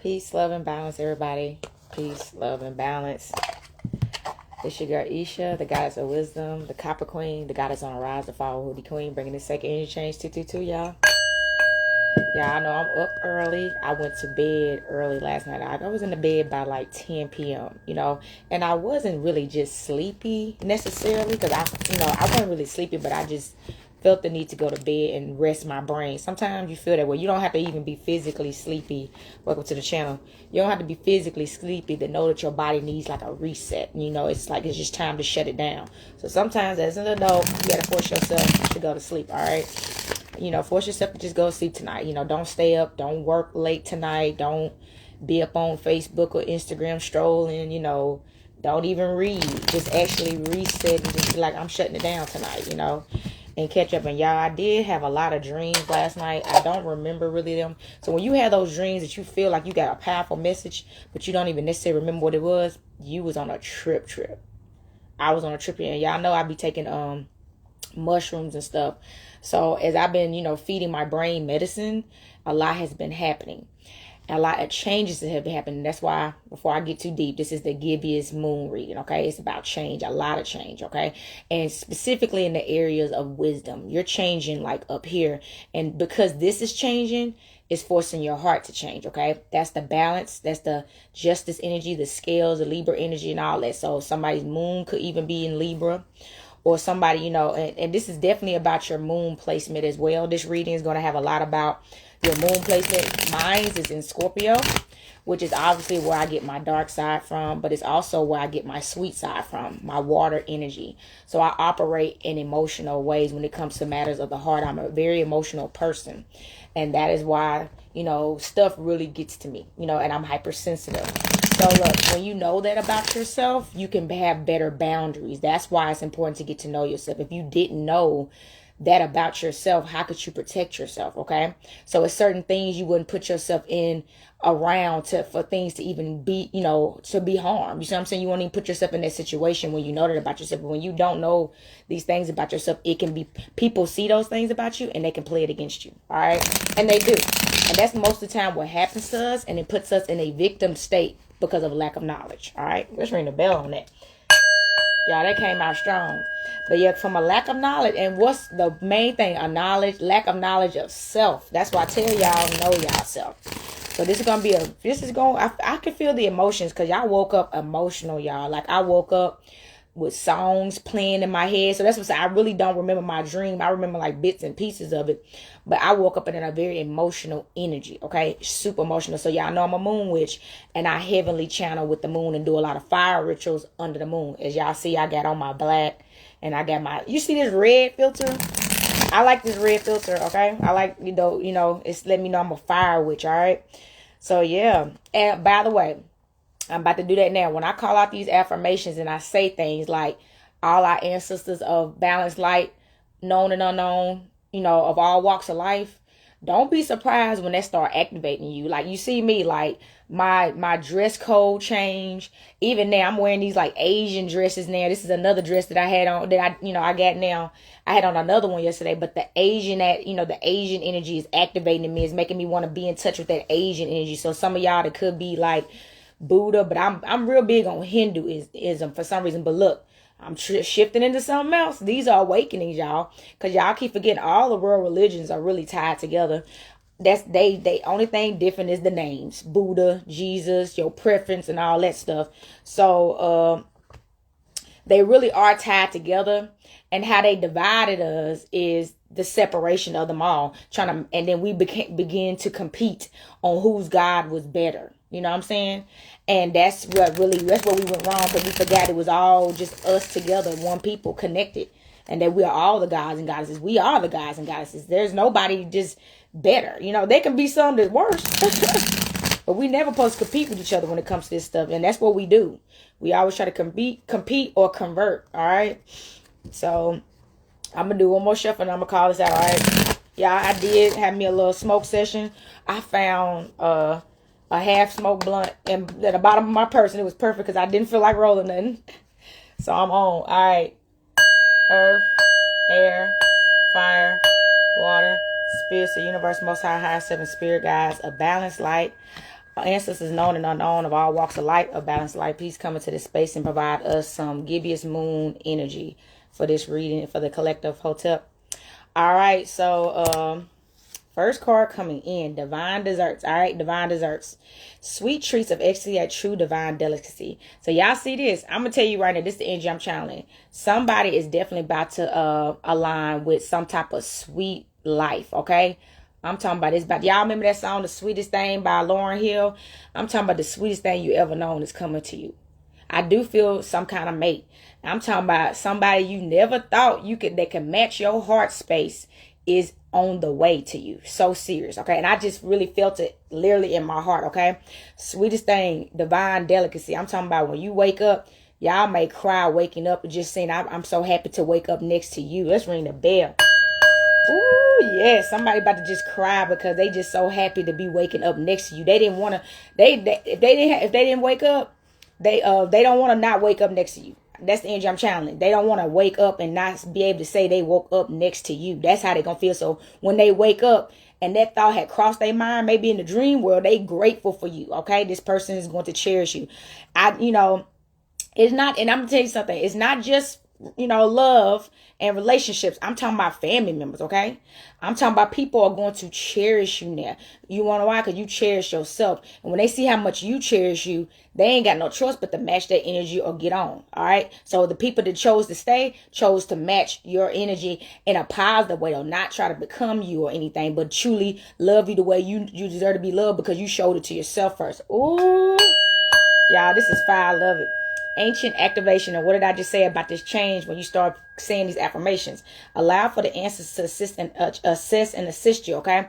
Peace, love, and balance, everybody. Peace, love, and balance. It's your girl Isha, the goddess of wisdom, the copper queen, the goddess on the rise, the fall hoodie queen, bringing the second energy change 222, y'all. Yeah, I know I'm up early. I went to bed early last night. I was in the bed by like 10 p.m., and I wasn't really just sleepy necessarily because I wasn't really sleepy, but I just felt the need to go to bed and rest my brain. Sometimes you feel that way. You don't have to even be physically sleepy. Welcome to the channel. You don't have to be physically sleepy to know that your body needs like a reset. It's like it's just time to shut it down. So sometimes as an adult, you got to force yourself to go to sleep, all right? Force yourself to just go to sleep tonight. Don't stay up. Don't work late tonight. Don't be up on Facebook or Instagram strolling, Don't even read. Just actually reset and just be like, I'm shutting it down tonight, and catch up. And y'all, I did have a lot of dreams last night. I don't remember really them. So when you have those dreams that you feel like you got a powerful message, but you don't even necessarily remember what it was, you was on a trip. I was on a trip, and y'all know I be taking mushrooms and stuff. So as I've been, feeding my brain medicine, a lot has been happening. A lot of changes that have been happening. That's why, before I get too deep, this is the Gibbous moon reading, okay? It's about change, a lot of change, okay? And specifically in the areas of wisdom. You're changing like up here. And because this is changing, it's forcing your heart to change, okay? That's the balance. That's the justice energy, the scales, the Libra energy, and all that. So somebody's moon could even be in Libra. Or somebody, and this is definitely about your moon placement as well. This reading is going to have a lot about your moon placement. Mine is in Scorpio, which is obviously where I get my dark side from, but it's also where I get my sweet side from, my water energy. So I operate in emotional ways when it comes to matters of the heart. I'm a very emotional person. And that is why, stuff really gets to me, and I'm hypersensitive. So look, when you know that about yourself, you can have better boundaries. That's why it's important to get to know yourself. If you didn't know that about yourself, how could you protect yourself? Okay. So it's certain things you wouldn't put yourself in around for things to even be, to be harmed. You see what I'm saying? You won't even put yourself in that situation when you know that about yourself. But when you don't know these things about yourself, it can be, people see those things about you and they can play it against you. All right. And they do. And that's most of the time what happens to us. And it puts us in a victim state because of lack of knowledge. All right. Let's ring the bell on that. Y'all, that came out strong. But yeah, from a lack of knowledge, and what's the main thing? Lack of knowledge of self. That's why I tell y'all, know y'all-self. So this is going to be I can feel the emotions because y'all woke up emotional, y'all. Like I woke up with songs playing in my head. So that's what I really don't remember my dream. I remember like bits and pieces of it. But I woke up in a very emotional energy, okay? Super emotional. So y'all know I'm a moon witch, and I heavenly channel with the moon and do a lot of fire rituals under the moon. As y'all see, I got on my black, and I got you see this red filter? I like this red filter, okay? I like, it's letting me know I'm a fire witch, all right? So yeah. And by the way, I'm about to do that now. When I call out these affirmations and I say things like all our ancestors of balanced light, known and unknown, of all walks of life, don't be surprised when they start activating you. Like you see me, like my dress code change. Even now I'm wearing these like Asian dresses now. This is another dress that I had on that I got now. I had on another one yesterday, but the Asian energy is activating me. It's making me want to be in touch with that Asian energy. So some of y'all that could be like Buddha, but I'm real big on Hinduism for some reason. But look, I'm shifting into something else. These are awakenings, y'all, because y'all keep forgetting all the world religions are really tied together. They only thing different is the names: Buddha, Jesus, your preference, and all that stuff. So they really are tied together. And how they divided us is the separation of them all, and then we begin to compete on whose God was better. You know what I'm saying? And that's what we went wrong, because we forgot it was all just us together, one people connected, and that we are all the gods and goddesses. We are the gods and goddesses. There's nobody just better. There can be some that's worse, but we never supposed to compete with each other when it comes to this stuff. And that's what we do. We always try to compete or convert. All right. So I'm going to do one more shuffle and I'm going to call this out. All right. Yeah, I did have me a little smoke session. I found, a half smoked blunt at the bottom of my purse, and it was perfect because I didn't feel like rolling nothing. So I'm on. All right. Earth, air, fire, water, spirits, the universe, most high, high seven spirit guides, a balanced light. Ancestors known and unknown of all walks of life, a balanced life. Please come into this space and provide us some Gibbous moon energy for this reading for the collective hotel. All right, so first card coming in, divine desserts. All right, divine desserts. Sweet treats of ecstasy at true divine delicacy. So y'all see this. I'm going to tell you right now, this is the energy I'm channeling. Somebody is definitely about to align with some type of sweet life, okay? I'm talking about this. Y'all remember that song, The Sweetest Thing by Lauryn Hill? I'm talking about the sweetest thing you ever known is coming to you. I do feel some kind of mate. I'm talking about somebody you never thought that can match your heart space is on the way to you. So serious, okay? And I just really felt it literally in my heart, okay? Sweetest thing, divine delicacy. I'm talking about when you wake up, y'all may cry waking up and just saying, I'm so happy to wake up next to you. Let's ring the bell. Ooh, yeah, somebody about to just cry because they just so happy to be waking up next to you. They didn't want to, if they didn't wake up, they don't want to not wake up next to you. That's the energy I'm channeling. They don't want to wake up and not be able to say they woke up next to you. That's how they gonna feel. So when they wake up and that thought had crossed their mind, maybe in the dream world, they grateful for you. Okay, this person is going to cherish you. It's not, and I'm gonna tell you something. It's not just love and relationships. I'm talking about family members, okay? I'm talking about people are going to cherish you now. You want to know why? Because you cherish yourself. And when they see how much you cherish you, they ain't got no choice but to match that energy or get on, all right? So the people that chose to stay chose to match your energy in a positive way. They'll not try to become you or anything, but truly love you the way you deserve to be loved because you showed it to yourself first. Ooh, y'all, this is fire. I love it. Ancient activation. And what did I just say about this change when you start saying these affirmations? Allow for the answers to assist and assist you, okay?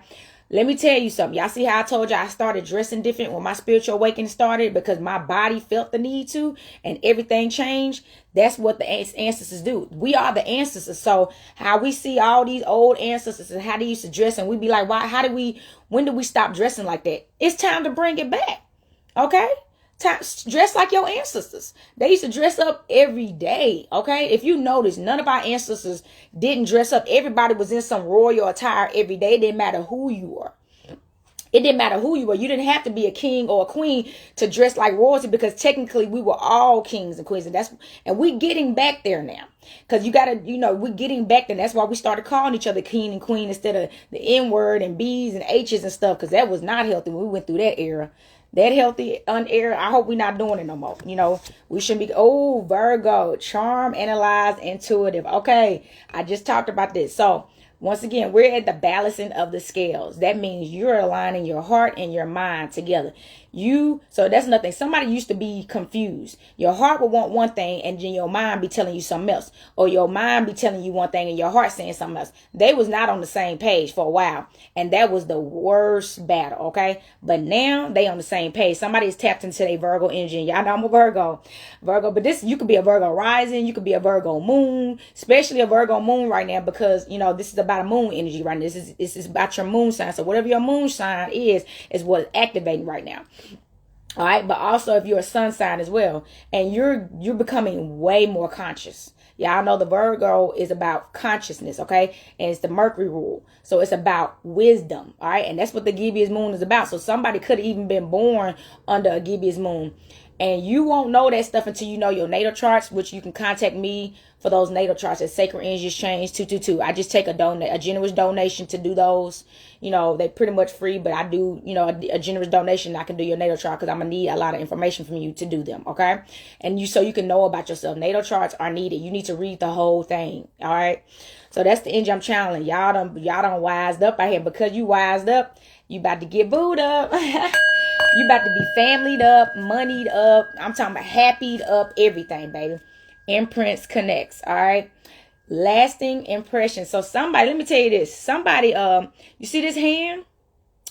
Let me tell you something. Y'all see how I told you I started dressing different when my spiritual awakening started because my body felt the need to and everything changed? That's what the ancestors do. We are the ancestors. So how we see all these old ancestors and how they used to dress and we be like, when did we stop dressing like that? It's time to bring it back, okay? Dress like your ancestors. They used to dress up every day, okay? If you notice, none of our ancestors didn't dress up. Everybody was in some royal attire every day. It didn't matter who you were. It didn't matter who you were. You didn't have to be a king or a queen to dress like royalty because technically we were all kings and queens. And we getting back there now. Because you got to, we're getting back there. That's why we started calling each other king and queen instead of the N word and B's and H's and stuff. Because that was not healthy when we went through that era. That healthy era, I hope we're not doing it no more. We shouldn't be, Virgo, charm, analyze, intuitive. Okay, I just talked about this. So, once again, we're at the balancing of the scales. That means you're aligning your heart and your mind together. So that's nothing. Somebody used to be confused. Your heart would want one thing and then your mind be telling you something else. Or your mind be telling you one thing and your heart saying something else. They was not on the same page for a while. And that was the worst battle, okay? But now they on the same page. Somebody is tapped into their Virgo energy. Y'all know I'm a Virgo. But you could be a Virgo rising. You could be a Virgo moon. Especially a Virgo moon right now because, this is about a moon energy right now. This is about your moon sign. So whatever your moon sign is what's activating right now. All right, but also if you're a sun sign as well, and you're becoming way more conscious. Y'all know the Virgo is about consciousness, okay? And it's the Mercury rule. So it's about wisdom, all right? And that's what the Gibbous moon is about. So somebody could have even been born under a Gibbous moon. And you won't know that stuff until you know your natal charts, which you can contact me for those natal charts at Sacred Energy Exchange 222. I just take a generous donation to do those. They're pretty much free, but I do, a generous donation. I can do your natal chart because I'm going to need a lot of information from you to do them, okay? And so you can know about yourself. Natal charts are needed. You need to read the whole thing, all right? So that's the energy I'm channeling. Y'all done wised up out here. Because you wised up, you about to get booed up. You about to be familyed up, moneyed up. I'm talking about happyed up, everything, baby. Imprints connects, all right? Lasting impression. So somebody, let me tell you this. Somebody, you see this hand?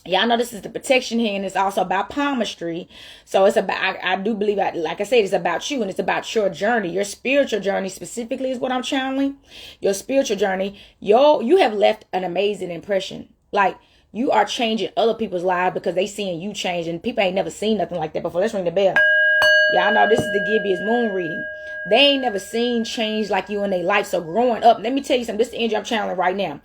Y'all know this is the protection hand. It's also about palmistry. So it's about, I do believe, like I said, it's about you and it's about your journey. Your spiritual journey specifically is what I'm channeling. Your spiritual journey. You have left an amazing impression. Like, you are changing other people's lives because they seeing you change. And people ain't never seen nothing like that before. Let's ring the bell. Y'all know this is the Gibbous moon reading. They ain't never seen change like you in their life. So growing up, let me tell you something. This is the energy I'm channeling right now.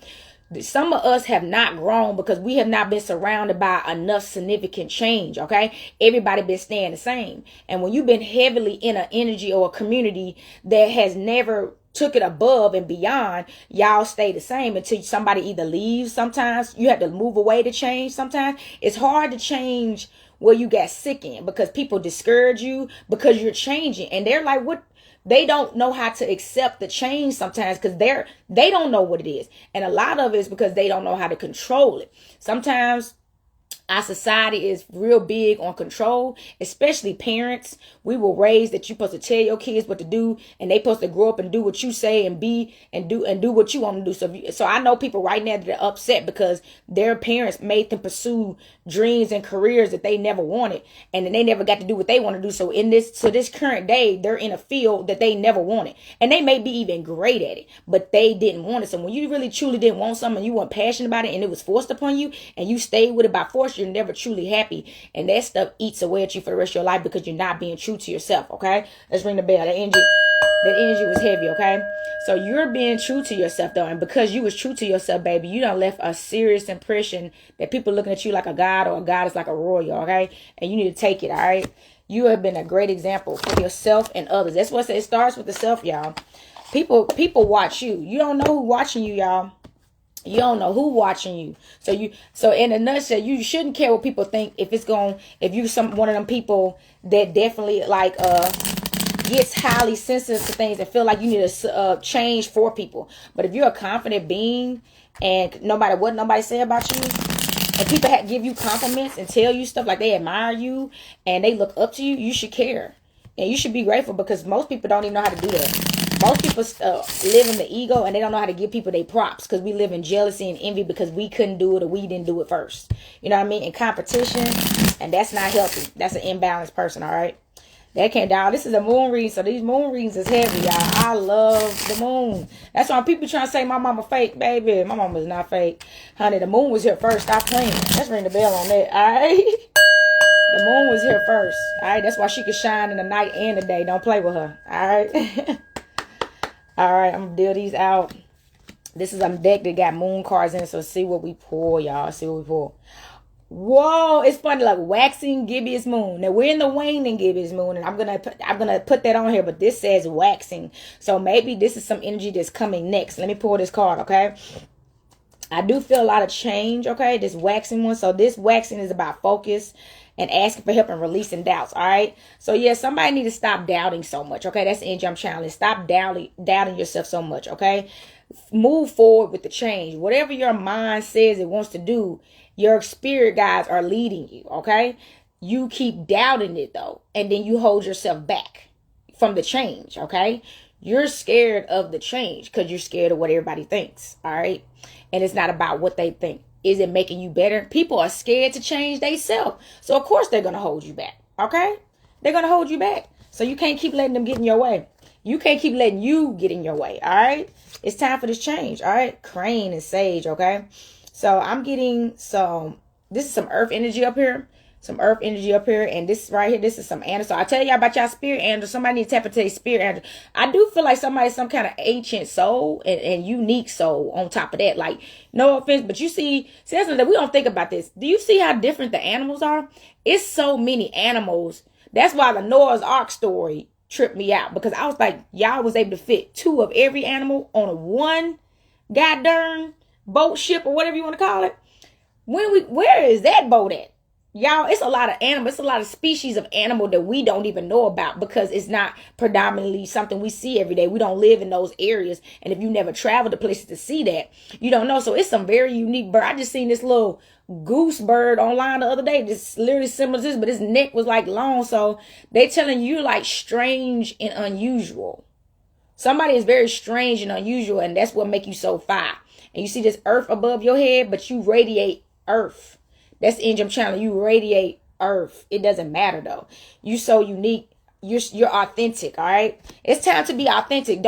Some of us have not grown because we have not been surrounded by enough significant change. Okay. Everybody been staying the same. And when you've been heavily in an energy or a community that has never took it above and beyond, y'all stay the same until somebody either leaves. Sometimes you have to move away to change. Sometimes it's hard to change where you got sick in because people discourage you because you're changing. And they're like, what? They don't know how to accept the change sometimes because they don't know what it is. And a lot of it is because they don't know how to control it. Sometimes our society is real big on control, especially parents. We were raised that you're supposed to tell your kids what to do, and they supposed to grow up and do what you say and be and do what you want to do. So I know people right now that are upset because their parents made them pursue dreams and careers that they never wanted, and then they never got to do what they want to do. So this current day, they're in a field that they never wanted, and they may be even great at it, but they didn't want it. So when you really truly didn't want something, you weren't passionate about it, and it was forced upon you, and you stayed with it by force, you're never truly happy. And that stuff eats away at you for the rest of your life because you're not being true to yourself. Okay, let's ring the bell. That energy was heavy. Okay, so you're being true to yourself though, and because you was true to yourself, baby, you done left a serious impression that people looking at you like a god or a goddess like a royal. Okay, and you need to take it. All right, you have been a great example for yourself and others. That's what it starts with the self, y'all. People watch you. You don't know who watching you, y'all. You don't know who watching you. So in a nutshell, you shouldn't care what people think if you one of them people that definitely gets highly sensitive to things and feel like you need to change for people. But if you're a confident being and no matter what nobody say about you, and people give you compliments and tell you stuff like they admire you and they look up to you, you should care. And you should be grateful because most people don't even know how to do that. Most people live in the ego and they don't know how to give people their props because we live in jealousy and envy because we couldn't do it or we didn't do it first. You know what I mean? In competition, and that's not healthy. That's an imbalanced person, all right? That can't die. This is a moon reading, so these moon readings is heavy, y'all. I love the moon. That's why people trying to say my mama fake, baby. My mama is not fake. Honey, the moon was here first. Stop playing. Let's ring the bell on that, all right? The moon was here first, all right? That's why she can shine in the night and the day. Don't play with her, all right? All right, I'm going to deal these out. This is a deck that got moon cards in it, so see what we pull, y'all. See what we pull. Whoa, it's funny, like waxing gibbous moon. Now, we're in the waning gibbous moon, and I'm gonna put that on here, but this says waxing. So maybe this is some energy that's coming next. Let me pull this card, okay? I do feel a lot of change, okay? This waxing one. So this waxing is about focus and asking for help and releasing doubts, all right? So, yeah, somebody need to stop doubting so much, okay? That's the energy I'm channeling. Stop doubting yourself so much, okay? Move forward with the change. Whatever your mind says it wants to do, your spirit guides are leading you, okay? You keep doubting it, though, and then you hold yourself back from the change, okay? You're scared of the change because you're scared of what everybody thinks, all right? And it's not about what they think. Is it making you better? People are scared to change themselves. So, of course, they're going to hold you back. Okay? They're going to hold you back. So, you can't keep letting them get in your way. You can't keep letting you get in your way. All right? It's time for this change. All right? Crane and Sage. Okay? So, I'm getting this is some earth energy up here. Some earth energy up here. And this right here, this is some animal. So, I tell y'all about y'all spirit animal. Somebody need to tap into their spirit animal. I do feel like somebody's some kind of ancient soul and unique soul on top of that. Like, no offense, but you see that's something that we don't think about this. Do you see how different the animals are? It's so many animals. That's why the Noah's Ark story tripped me out. Because I was like, y'all was able to fit 2 of every animal on a one goddamn boat, ship, or whatever you want to call it. Where is that boat at? Y'all, it's a lot of animals. It's a lot of species of animal that we don't even know about because it's not predominantly something we see every day. We don't live in those areas. And if you never traveled to places to see that, you don't know. So it's some very unique bird. I just seen this little goose bird online the other day. Just literally similar to this, but his neck was like long. So they telling you like strange and unusual. Somebody is very strange and unusual, and that's what make you so fire. And you see this earth above your head, but you radiate earth. That's the engine channel. You radiate earth. It doesn't matter though. You so unique. You're authentic. All right. It's time to be authentic.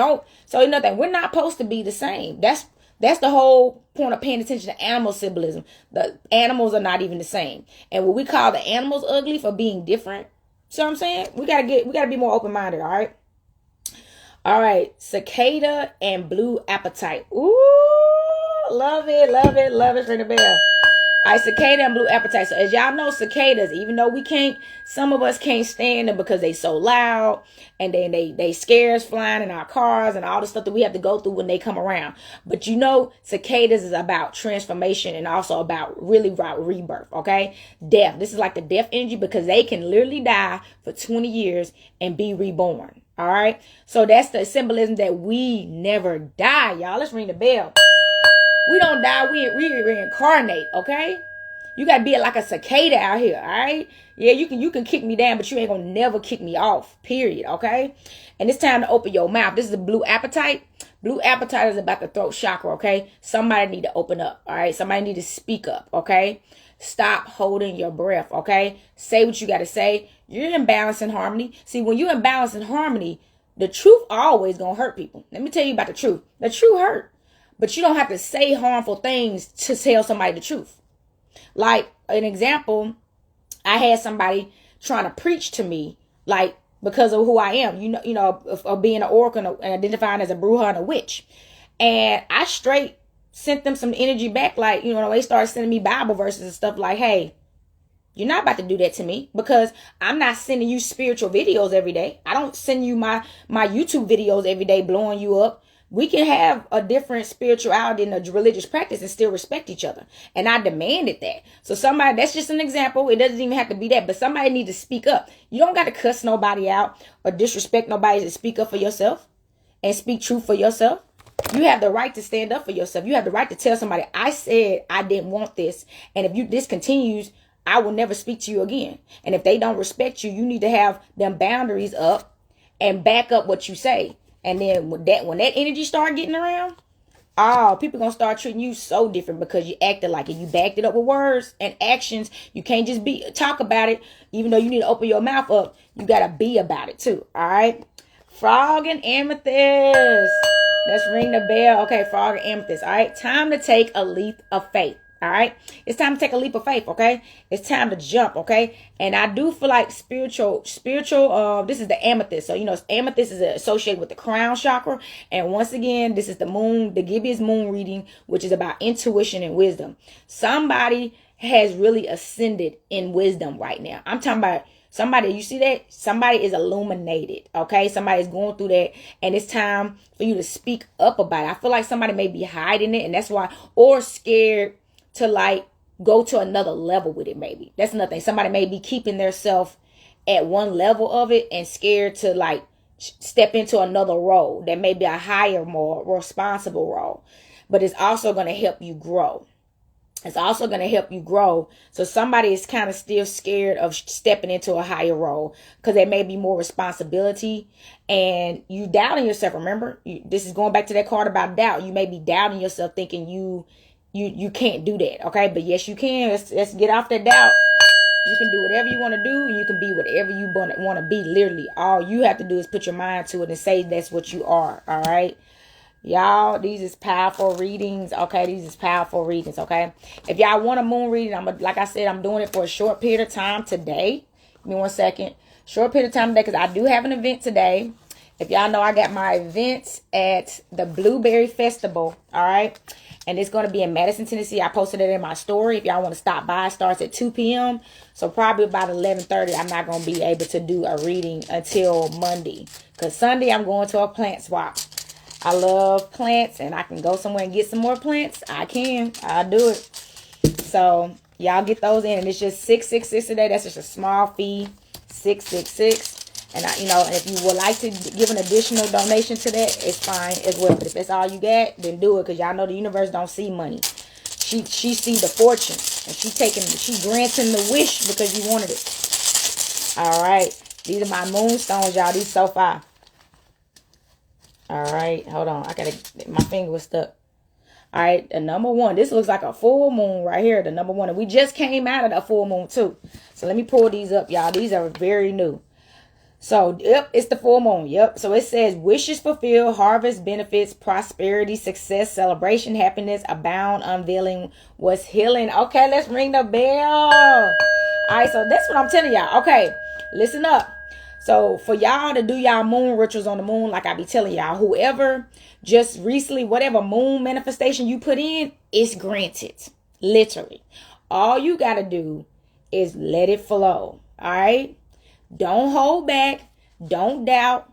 So nothing. We're not supposed to be the same. That's the whole point of paying attention to animal symbolism. The animals are not even the same. And what we call the animals ugly for being different. See what I'm saying? We gotta be more open minded. All right. All right. Cicada and blue appetite. Ooh, Love it, love it, love it. Ring the bell. All right, cicada and blue appetite. So as y'all know, cicadas, even though some of us can't stand them because they so loud, and then they scare us flying in our cars and all the stuff that we have to go through when they come around. But you know, cicadas is about transformation and also about rebirth, okay? Death. This is like the death energy because they can literally die for 20 years and be reborn. All right. So that's the symbolism that we never die, y'all. Let's ring the bell. We don't die, we reincarnate, okay? You gotta be like a cicada out here, all right? Yeah, you can kick me down, but you ain't gonna never kick me off, period, okay? And it's time to open your mouth. This is the blue appetite. Blue appetite is about the throat chakra, okay? Somebody need to open up, all right? Somebody need to speak up, okay? Stop holding your breath, okay? Say what you gotta say. You're in balance and harmony. See, when you're in balance and harmony, the truth always gonna hurt people. Let me tell you about the truth. The truth hurt. But you don't have to say harmful things to tell somebody the truth. Like an example, I had somebody trying to preach to me, like because of who I am, of being an oracle and identifying as a bruja and a witch. And I straight sent them some energy back, like, they started sending me Bible verses and stuff like, hey, you're not about to do that to me because I'm not sending you spiritual videos every day. I don't send you my YouTube videos every day blowing you up. We can have a different spirituality and a religious practice and still respect each other. And I demanded that. So that's just an example. It doesn't even have to be that, but somebody needs to speak up. You don't got to cuss nobody out or disrespect nobody to speak up for yourself and speak truth for yourself. You have the right to stand up for yourself. You have the right to tell somebody, I said I didn't want this. And if this continues, I will never speak to you again. And if they don't respect you, you need to have them boundaries up and back up what you say. And then when that energy start getting around, people gonna start treating you so different because you acted like it. You backed it up with words and actions. You can't just talk about it. Even though you need to open your mouth up, you gotta be about it too. All right. Frog and amethyst. Let's ring the bell. Okay, frog and amethyst. All right. Time to take a leap of faith. All right. It's time to take a leap of faith. Okay. It's time to jump. Okay. And I do feel like spiritual, this is the amethyst. So, amethyst is associated with the crown chakra. And once again, this is the Gibbous moon reading, which is about intuition and wisdom. Somebody has really ascended in wisdom right now. I'm talking about somebody, you see that? Somebody is illuminated, okay? Somebody's going through that, and it's time for you to speak up about it. I feel like somebody may be hiding it, and that's why, or scared to like go to another level with it, maybe. That's another thing. Somebody may be keeping their self at one level of it and scared to like step into another role that may be a higher, more responsible role. But it's also going to help you grow. It's also going to help you grow. So somebody is kind of still scared of stepping into a higher role because there may be more responsibility and you doubting yourself. Remember, this is going back to that card about doubt. You may be doubting yourself, thinking you can't do that. Okay. But yes, you can. Let's get off that doubt. You can do whatever you want to do. And you can be whatever you want to be. Literally, all you have to do is put your mind to it and say that's what you are. All right. Y'all, these is powerful readings. Okay, these is powerful readings. Okay, if y'all want a moon reading, like I said, I'm doing it for a short period of time today. Give me 1 second. Short period of time today because I do have an event today. If y'all know, I got my events at the Blueberry Festival. All right, and it's going to be in Madison, Tennessee. I posted it in my story. If y'all want to stop by, it starts at 2 p.m. So probably about 11:30. I'm not going to be able to do a reading until Monday because Sunday I'm going to a plant swap. I love plants and I can go somewhere and get some more plants. I'll do it. So y'all get those in, and it's just $666 today. That's just a small fee, $666. And and if you would like to give an additional donation to that, it's fine as well. But if that's all you got, then do it, because y'all know the universe don't see money. She see the fortune, and she granting the wish because you wanted it. All right, these are my moonstones, y'all. These so far. All right, hold on. My finger was stuck. All right, the number 1. This looks like a full moon right here, the number 1. And we just came out of the full moon too. So let me pull these up, y'all. These are very new. So, yep, it's the full moon. Yep. So it says wishes fulfilled, harvest, benefits, prosperity, success, celebration, happiness, abound, unveiling, what's healing. Okay, let's ring the bell. All right, so that's what I'm telling y'all. Okay, listen up. So for y'all to do y'all moon rituals on the moon, like I be telling y'all, whoever just recently, whatever moon manifestation you put in, it's granted. Literally. All you got to do is let it flow. All right. Don't hold back. Don't doubt.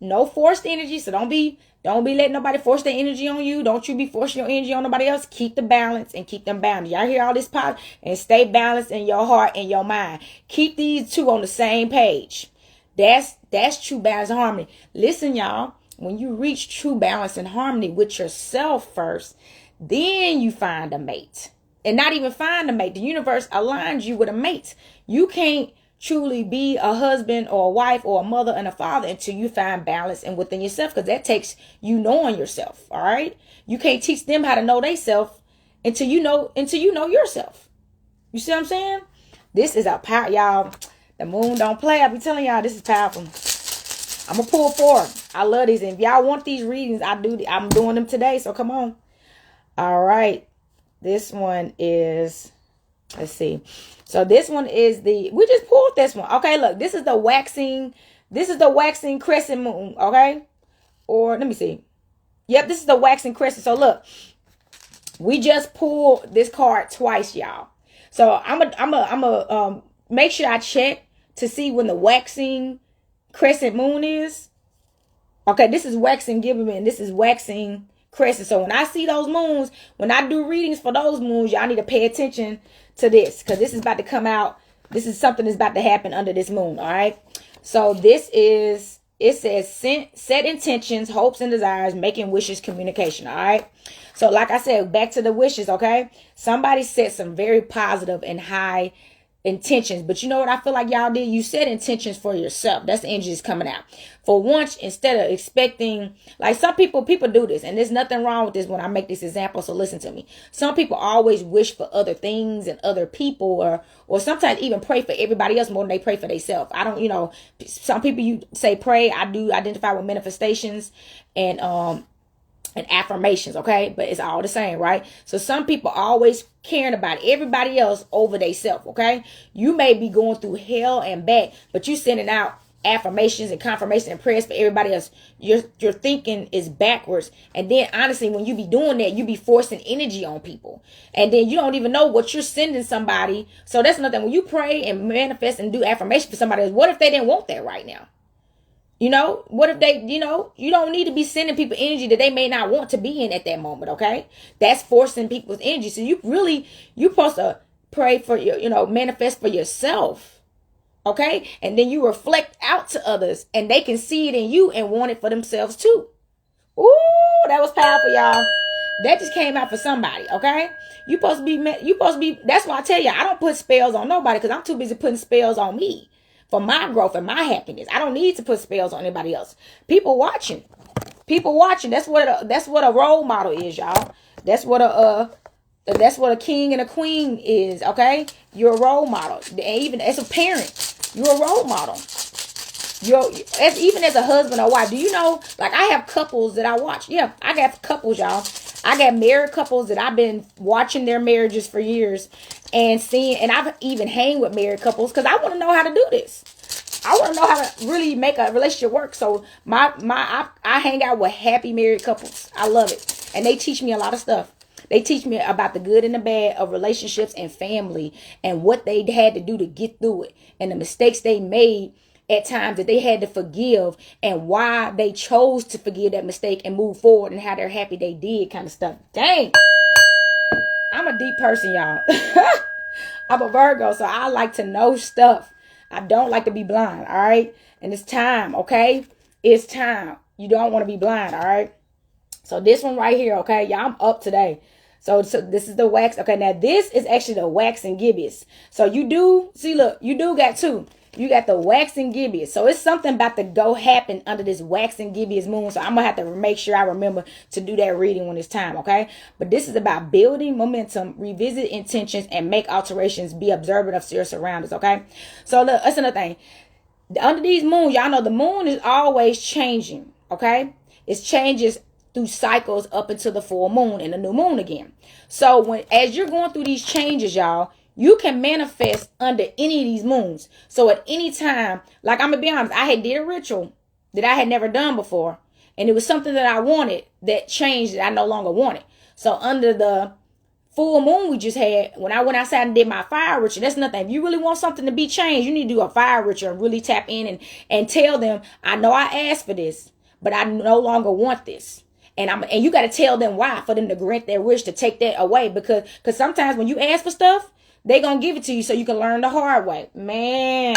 No forced energy. So don't be letting nobody force their energy on you. Don't you be forcing your energy on nobody else. Keep the balance and keep them bounded. Y'all hear all this pop? And stay balanced in your heart and your mind. Keep these two on the same page. That's true balance and harmony. Listen, y'all, when you reach true balance and harmony with yourself first, then you find a mate. And not even find a mate. The universe aligns you with a mate. You can't truly be a husband or a wife or a mother and a father until you find balance and within yourself, because that takes you knowing yourself. All right, you can't teach them how to know themselves until you know yourself. You see what I'm saying? This is a power, y'all. The moon don't play. I be telling y'all, this is powerful. I'm gonna pull forward. I love these, and if y'all want these readings, I'm doing them today, so come on. All right, this one is, let's see. So this one is we just pulled this one. Okay, look, this is the waxing crescent moon, okay? Or let me see. Yep, this is the waxing crescent. So look, we just pulled this card twice, y'all. So I'm a make sure I check to see when the waxing crescent moon is. Okay, this is waxing Gibbous and this is waxing crescent. So when I see those moons, when I do readings for those moons, y'all need to pay attention to this, because this is about to come out. This is something that's about to happen under this moon. All right. So this is, it says set intentions, hopes and desires, making wishes, communication. All right. So like I said, back to the wishes. Okay. Somebody set some very positive and high intentions, but you know what I feel like y'all did? You set intentions for yourself. That's the energy that's coming out. For once, instead of expecting, like some people do this, and there's nothing wrong with this when I make this example, so listen to me. Some people always wish for other things and other people, or sometimes even pray for everybody else more than they pray for themselves. I don't, some people you say pray. I do identify with manifestations and affirmations, okay? But it's all the same, right? So some people always caring about everybody else over themselves, okay? You may be going through hell and back, but you sending out affirmations and confirmation and prayers for everybody else. Your thinking is backwards. And then honestly, when you be doing that, you be forcing energy on people. And then you don't even know what you're sending somebody. So that's nothing. When you pray and manifest and do affirmation for somebody else, what if they didn't want that right now? What if they, you don't need to be sending people energy that they may not want to be in at that moment, okay? That's forcing people's energy. So you're supposed to pray for your, manifest for yourself, okay? And then you reflect out to others, and they can see it in you and want it for themselves too. Ooh, that was powerful, y'all. That just came out for somebody, okay? You supposed to be, that's why I tell you, I don't put spells on nobody, because I'm too busy putting spells on me. For my growth and my happiness. I don't need to put spells on anybody else. People watching. That's what a role model is, y'all. That's what a king and a queen is, okay? You're a role model. And even as a parent, you're a role model. Even as a husband or wife. Do you know, like I have couples that I watch. Yeah, I got couples, y'all. I got married couples that I've been watching their marriages for years and seeing, and I've even hang with married couples because I want to know how to do this. I want to know how to really make a relationship work. So I hang out with happy married couples. I love it. And they teach me a lot of stuff. They teach me about the good and the bad of relationships and family and what they had to do to get through it and the mistakes they made at times that they had to forgive and why they chose to forgive that mistake and move forward and how they're happy they did, kind of stuff. Dang. I'm a deep person, y'all. I'm a Virgo, so I like to know stuff. I don't like to be blind, all right? And it's time, okay? It's time. You don't want to be blind, all right? So this one right here, okay? Y'all, I'm up today. So this is the wax. Okay, now this is actually the wax and gibbous. So you do got two. You got the wax and gibbous. So it's something about to go happen under this wax and gibbous moon. So I'm going to have to make sure I remember to do that reading when it's time, okay? But this is about building momentum, revisit intentions, and make alterations. Be observant of your surroundings, okay? So look, that's another thing. Under these moons, y'all know the moon is always changing, okay? It changes through cycles up until the full moon and the new moon again. So as you're going through these changes, y'all, You can manifest under any of these moons. So at any time, like I'm going to be honest, I had did a ritual that I had never done before. And it was something that I wanted that changed that I no longer wanted. So under the full moon we just had, when I went outside and did my fire ritual, that's nothing. If you really want something to be changed, you need to do a fire ritual and really tap in and tell them, I know I asked for this, but I no longer want this. And you got to tell them why, for them to grant their wish, to take that away. Because sometimes when you ask for stuff, they going to give it to you so you can learn the hard way. Man.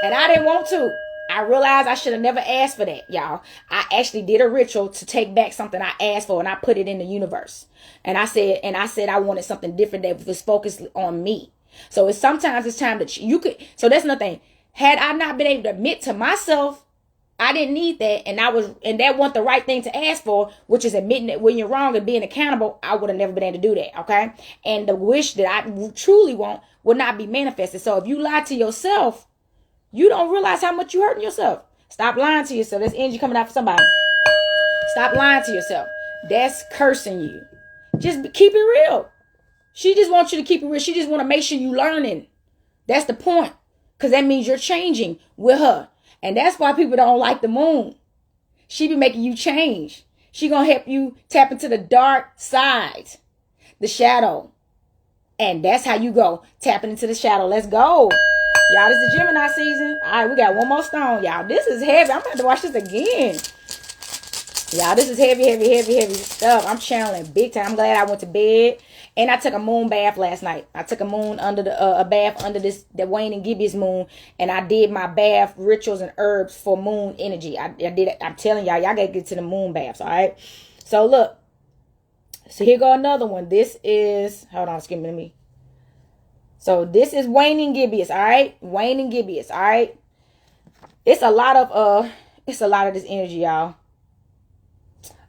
And I didn't want to. I realized I should have never asked for that, y'all. I actually did a ritual to take back something I asked for, and I put it in the universe. And I said I wanted something different that was focused on me. So sometimes it's time that you could. So that's nothing. Had I not been able to admit to myself I didn't need that, and that wasn't the right thing to ask for, which is admitting that when you're wrong and being accountable, I would have never been able to do that, okay? And the wish that I truly want would not be manifested. So if you lie to yourself, you don't realize how much you're hurting yourself. Stop lying to yourself. That's energy coming out for somebody. Stop lying to yourself. That's cursing you. Just keep it real. She just wants you to keep it real. She just want to make sure you're learning. That's the point, because that means you're changing with her. And that's why people don't like the moon. She be making you change. She gonna help you tap into the dark side, the shadow. And that's how you go, tapping into the shadow. Let's go. Y'all, this is Gemini season. All right, we got one more stone, y'all. This is heavy. I'm going to watch this again. Y'all, this is heavy stuff. I'm channeling big time. I'm glad I went to bed. And I took a moon bath last night. I took a moon under a bath under the Wayne and Gibbous moon, and I did my bath rituals and herbs for moon energy. I did it. I'm telling y'all gotta get to the moon baths. All right. So look. So here go another one. This is, hold on, excuse me. So this is Wayne and Gibbous. All right, Wayne and Gibbous. All right. It's a lot of this energy, y'all.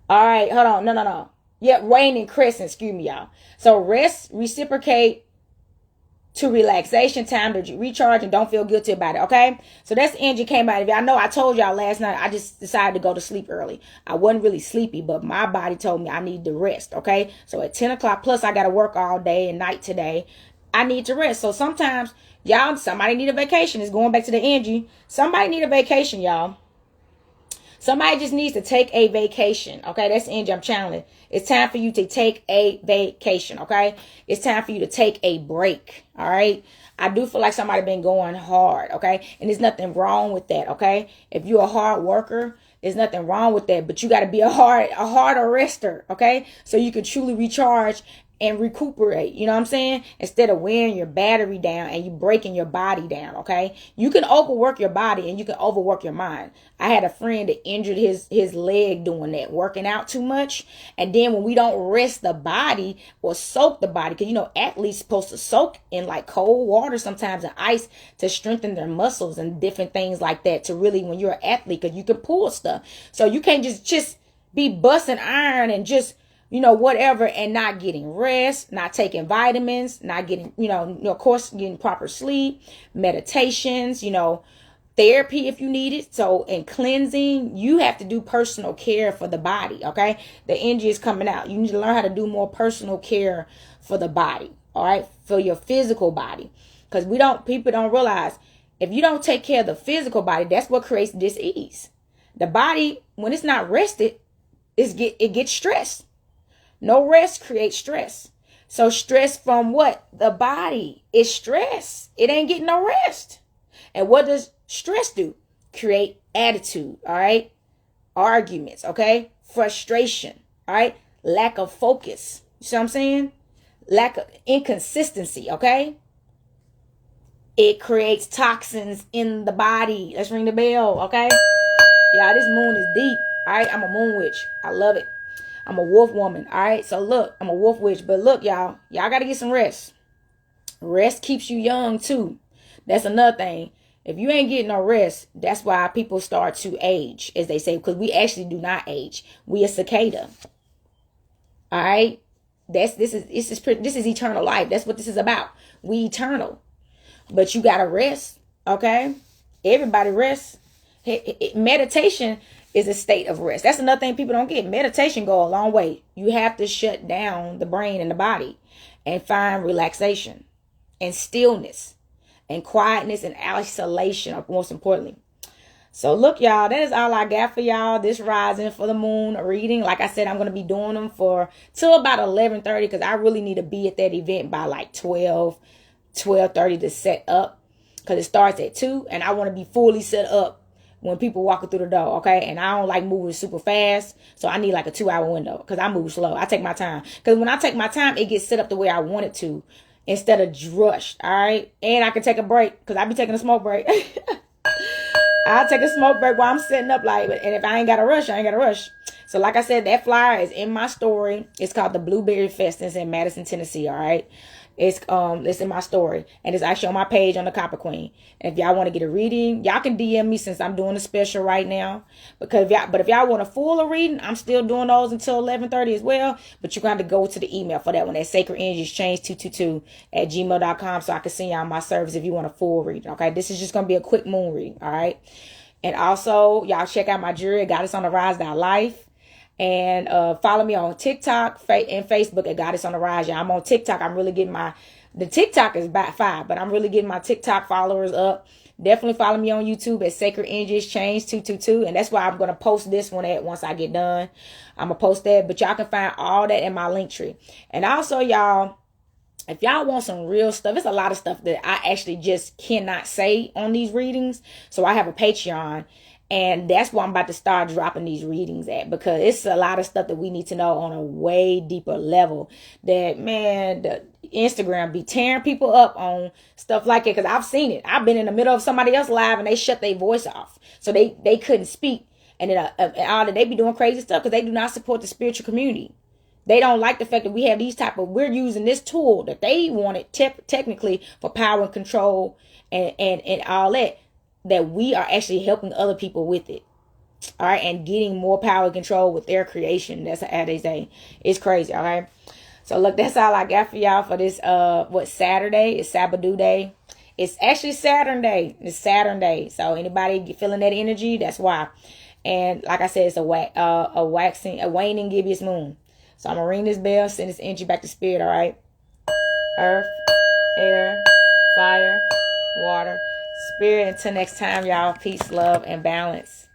All right, hold on. No. Yeah, Wayne and Crescent, excuse me, y'all. So rest, reciprocate to relaxation, time to recharge, and don't feel guilty about it, okay? So that's the energy came out of it. I know I told y'all last night, I just decided to go to sleep early. I wasn't really sleepy, but my body told me I need to rest, okay? So at 10 o'clock, plus I got to work all day and night today. I need to rest. So sometimes, y'all, somebody need a vacation. It's going back to the energy. Somebody need a vacation, y'all. Somebody just needs to take a vacation. Okay, that's the energy I'm channeling. It's time for you to take a vacation. Okay, it's time for you to take a break. All right. I do feel like somebody been going hard. Okay, and there's nothing wrong with that. Okay, if you're a hard worker, there's nothing wrong with that. But you got to be a harder rester. Okay, so you can truly recharge and recuperate, you know what I'm saying? Instead of wearing your battery down and you breaking your body down, okay? You can overwork your body and you can overwork your mind. I had a friend that injured his leg doing that, working out too much. And then when we don't rest the body or soak the body, because, you know, athletes supposed to soak in like cold water sometimes and ice to strengthen their muscles and different things like that, to really, when you're an athlete, because you can pull stuff. So you can't just be busting iron and just, you know, whatever, and not getting rest, not taking vitamins, not getting, of course, getting proper sleep, meditations, therapy if you need it. So, and cleansing, you have to do personal care for the body. Okay. The energy is coming out. You need to learn how to do more personal care for the body. All right. For your physical body. Because people don't realize, if you don't take care of the physical body, that's what creates dis-ease. The body, when it's not rested, it gets stressed. No rest creates stress. So stress from what? The body is stress. It ain't getting no rest. And what does stress do? Create attitude, all right? Arguments, okay? Frustration, all right? Lack of focus. You see what I'm saying? Lack of inconsistency, okay? It creates toxins in the body. Let's ring the bell, okay? Yeah, this moon is deep, all right? I'm a moon witch. I love it. I'm a wolf woman. All right. So look, I'm a wolf witch. But look, y'all got to get some rest. Rest keeps you young too. That's another thing. If you ain't getting no rest, that's why people start to age, as they say, because we actually do not age. We a cicada. All right. This is eternal life. That's what this is about. We eternal. But you got to rest. Okay. Everybody rest. Meditation is a state of rest. That's another thing people don't get. Meditation go a long way. You have to shut down the brain and the body and find relaxation. and stillness and quietness and isolation, most importantly. So look, y'all, that is all I got for y'all this rising for the moon reading. Like I said, I'm going to be doing them till about 11:30 because I really need to be at that event by like 12:30 to set up, because it starts at 2 and I want to be fully set up when people walking through the door, okay? And I don't like moving super fast, so I need like a 2-hour window because I move slow. I take my time, because when I take my time, it gets set up the way I want it to instead of rushed, all right? And I can take a break because I be taking a smoke break. I'll take a smoke break while I'm setting up, and if I ain't got to rush, I ain't got to rush. So like I said, that flyer is in my story. It's called the Blueberry Fest. It's in Madison, Tennessee, all right? It's in my story, and it's actually on my page on the Copper Queen. And if y'all want to get a reading, y'all can DM me since I'm doing a special right now. But if y'all want a full reading, I'm still doing those until 11:30 as well. But you're going to have to go to the email for that one. That's Sacred Energy Exchange 222@gmail.com, so I can send y'all my service if you want a full reading. Okay, this is just going to be a quick moon reading. All right, and also y'all check out my jewelry, goddessontherise.life. And follow me on TikTok and Facebook at Goddess on the Rise. Yeah, I'm on TikTok. I'm really getting the TikTok is about 5, but I'm really getting my TikTok followers up. Definitely follow me on YouTube at Sacred Energy Exchange 222. And that's why I'm going to post this one once I get done. I'm going to post that. But y'all can find all that in my link tree. And also, y'all, if y'all want some real stuff, it's a lot of stuff that I actually just cannot say on these readings. So I have a Patreon. And that's where I'm about to start dropping these readings at, because it's a lot of stuff that we need to know on a way deeper level. That, man, the Instagram be tearing people up on stuff like it, because I've seen it. I've been in the middle of somebody else live and they shut their voice off, so they couldn't speak, and then they be doing crazy stuff because they do not support the spiritual community. They don't like the fact that we have we're using this tool that they wanted technically for power and control and all that we are actually helping other people with it. All right. And getting more power and control with their creation. That's how they say. It's crazy. All right. So look, that's all I got for y'all for this, Saturday. It's Sabbath Day. It's actually Saturn Day. It's Saturn Day. So anybody feeling that energy, that's why. And like I said, it's a waning gibbous moon. So I'm going to ring this bell, send this energy back to spirit. All right. Earth, air, fire, water, spirit. Until next time, y'all. Peace, love, and balance.